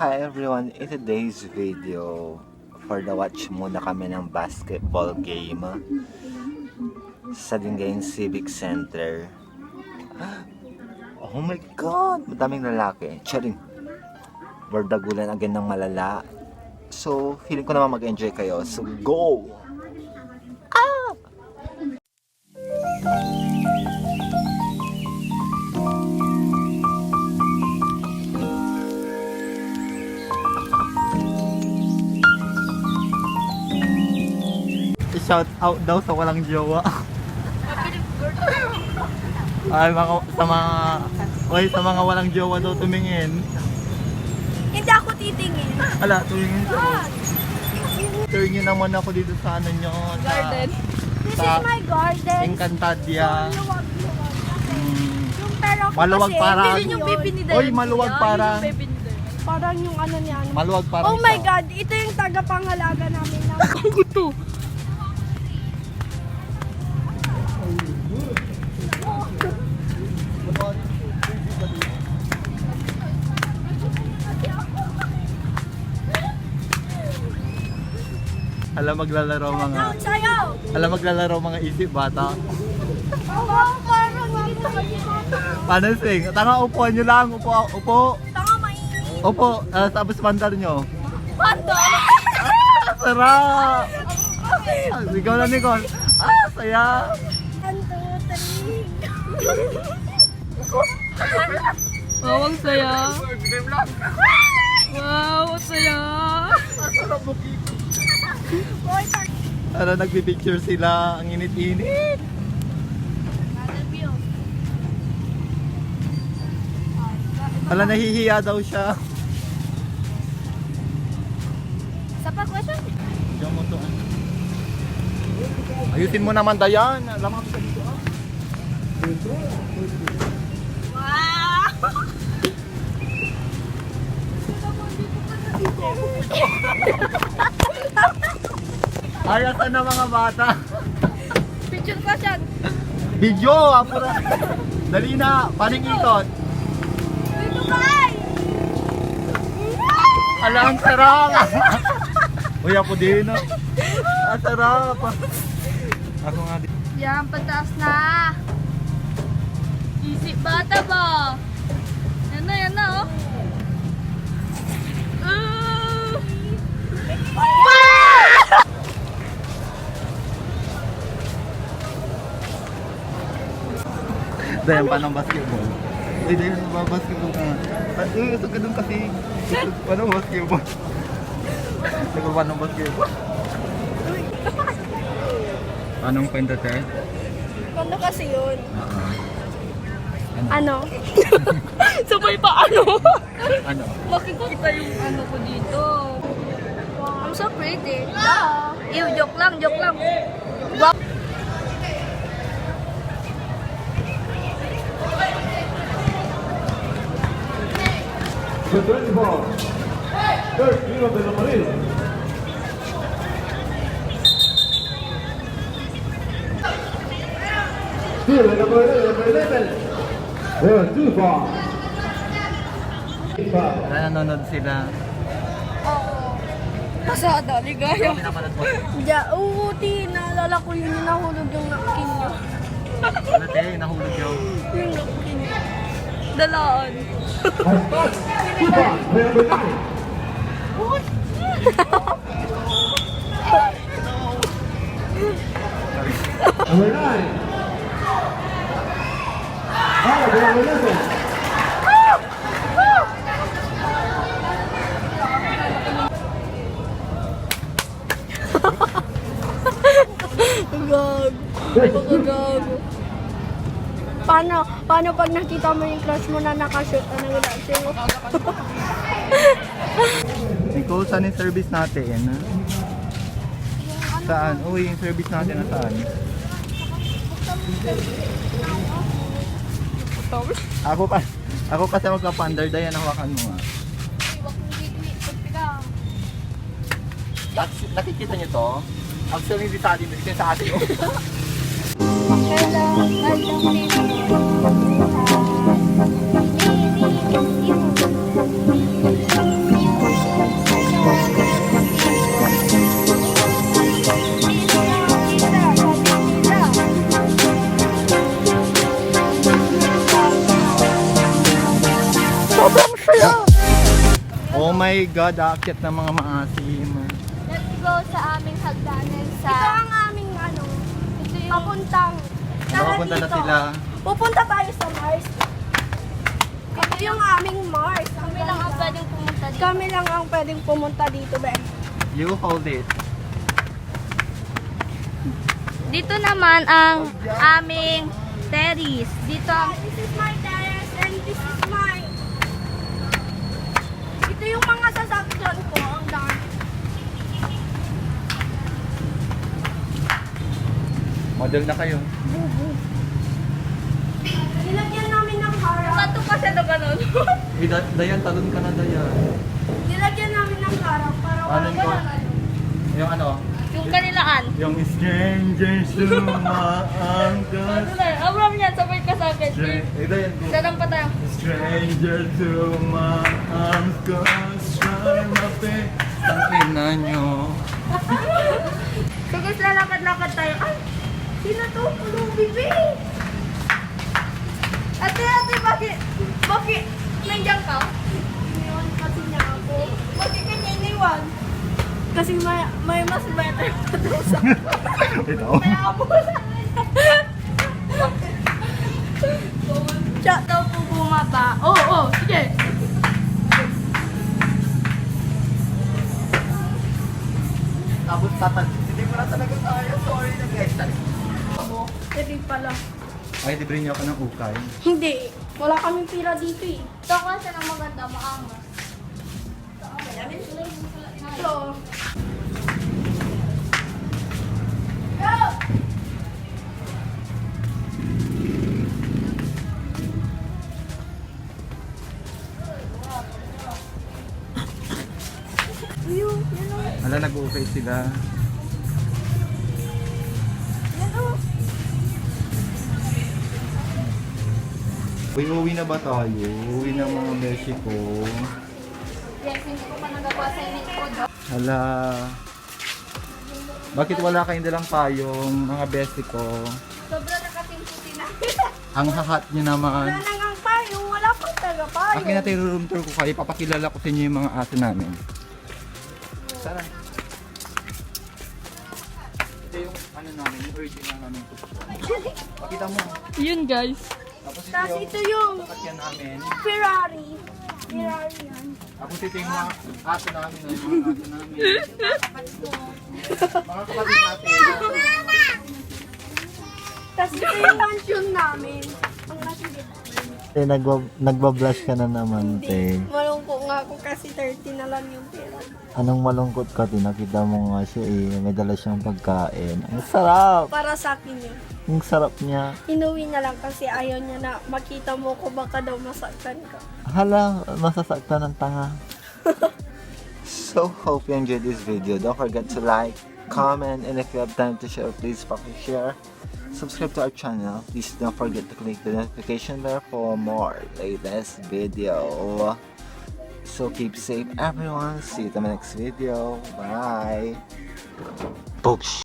Hi everyone, in today's video, for the watch muna kami ng basketball game sa Lingayen Civic Center. Oh my God! Madaming lalaki. Charing. Bardagulan again ng malala. So, feeling ko naman mag-enjoy kayo. So, go! Shout out daw sa walang jowa. Ay, sa mga walang jowa daw tumingin. Hindi ako titingin. Ala, tumingin sa turn nyo naman ako dito sa ano nyo. Garden. This Sa is my garden. Encantadia. Maluwag-luwag kasi. Yung pera ko Maluwag kasi. parang. Hindi yung baby ni Oy, maluwag parang. Parang yung ano niya. Maluwag parang. Oh my siya. God, ito yung tagapangalaga namin. Ang gusto. Alam maglalaro mga Down sa'yo. maglalaro mga isip bata. Oo, parang dito kayo. Paano sing? Tanga upuan nyo lang, upo. Tanga mainit. Upo, tapos mandar nyo. Pando. Sarap! Ikaw na Nicole. Saya! 1, 2, 3. Wow, ang saya. Wow, ang saya. Boy, Ano, nagpipicture sila. Ang init-init. Ala, nahihiya daw siya. sa pag-question? Diyan mo to. Ayusin mo naman, Dayan. Lamang ka dito. Wow! Ayasan na mga bata. Picture ko siya. Video, apura. Dali na, paning ikot. Dito guys! Ala, ang sarap. Uy, ako din. Ang sarap. Ako nga din. Yan, pataas na. Isip bata ba? Yan na, oh. Dayan pa ng basketball. Ay, Dayan pa basketball ka. Ay, ito ka doon kasi. Paano basketball? Ito pa ng basketball. Anong kwento, te? Ano kasi yun? Ano? Ano? Sabay pa ano? Ano? Makikita yung ano ko dito. I'm so pretty. Ew, joke lang. The 24, third Kilo de la Marina. Still in number 11. Too far. Nanonood sila. Pasada, ligaya. Pinapanood mo. Uti, naalala ko yun yung nahulog yung napkin niya. Ano, te? Nahulog yung... Yung napkin niya. Dalaan. Too far. Number 9. Number 9. Number 11. Gago. Gago. Paano pag nakita mo yung crush mo na nakashoot na wala sa'yo? Nicole, saan yung service natin? Saan? Uy, yung service natin na saan? Ako kasi magpa-pander, Dayan, hawakan mo nga. Nakikita niyo to? Actually, hindi sa atin, hindi sa atin. Hello, Oh my God, aakyat ng mga maasim. Let's go sa aming hagdanan sa... Ito ang aming ano, Ito yung... papuntang. Nakapunta na sila. Pupunta tayo sa Mars. Ito yung aming Mars. Kami lang ang pwedeng pumunta dito. Kami lang ang pwedeng pumunta dito, Ben. You hold it. Dito naman ang aming terrace. Dito ang... This is my terrace and this is mine. Ito yung mga sasakyan ko. Ang dami. Model na kayo. Nilagyan namin ng harap. Bato kasi ito ganun. Dayan, talon ka na, Dayan. Nilagyan namin ng harap para Ano walang yun? ganun. Yung ano? Yung kanilaan. Yung strangers sumaangkas. Ano na, Abram yan, sabay ka sa akin. Dayan, go. Sarang pa tayo. Stranger to my arms, cause try my best. Ang ina nyo. So guys, lalakad-lakad tayo. Ay! Sino to? Pulong bibi. Ate, bakit? Bakit? Nandiyan ka? Iniwan kasi niya ako. Bakit ka niya iniwan? Kasi may mas better pa daw sa Ito. may amo. Siya daw po bumaba. Oo, sige. Tapos hindi mo na talaga tayo. Sorry na guys. Hindi pala. Ay, libre niyo ako ng ukay. Hindi. Wala kaming pira dito eh. Ito kasi na maganda, maangas. So, Wala, nag-ukay sila. Uwi na ba tayo? Uwi na mga beshi ko. Yes, hindi ko pa nagawa sa init ko. Hala. Bakit wala kayong dalang payong, mga beshi ko? Sobra na kasing puti na. Ang hahat nyo naman. wala nang ang payong. Wala pang taga payong. Akin natin room tour ko kayo. Papakilala ko sa inyo yung mga aso namin. Tara. Ito yung ano namin, yung original namin. Pakita mo. Yun guys. Tapos Tapos ito yung sasakyan namin. Ferrari. Ferrari yan. Tapos ito yung mga aso namin. Yung mga aso namin. Mga kapatid natin. Tapos ito yung mansion namin. Ang natigit. Nagbablush ka na naman, te. Malungkot nga ako kasi 30 na lang yung pera. Anong malungkot ka, te? Nakita mo nga siya eh. May dala siyang pagkain. Ang sarap! Para sa akin yun. Ang sarap niya. Inuwi na lang kasi ayaw niya na makita mo ko baka daw masaktan ka. Hala, masasaktan ng tanga. So, hope you enjoyed this video. Don't forget to like, comment, and if you have time to share, please share. Subscribe to our channel. Please don't forget to click the notification bell for more latest video. So keep safe everyone. See you in the next video. Bye. Books.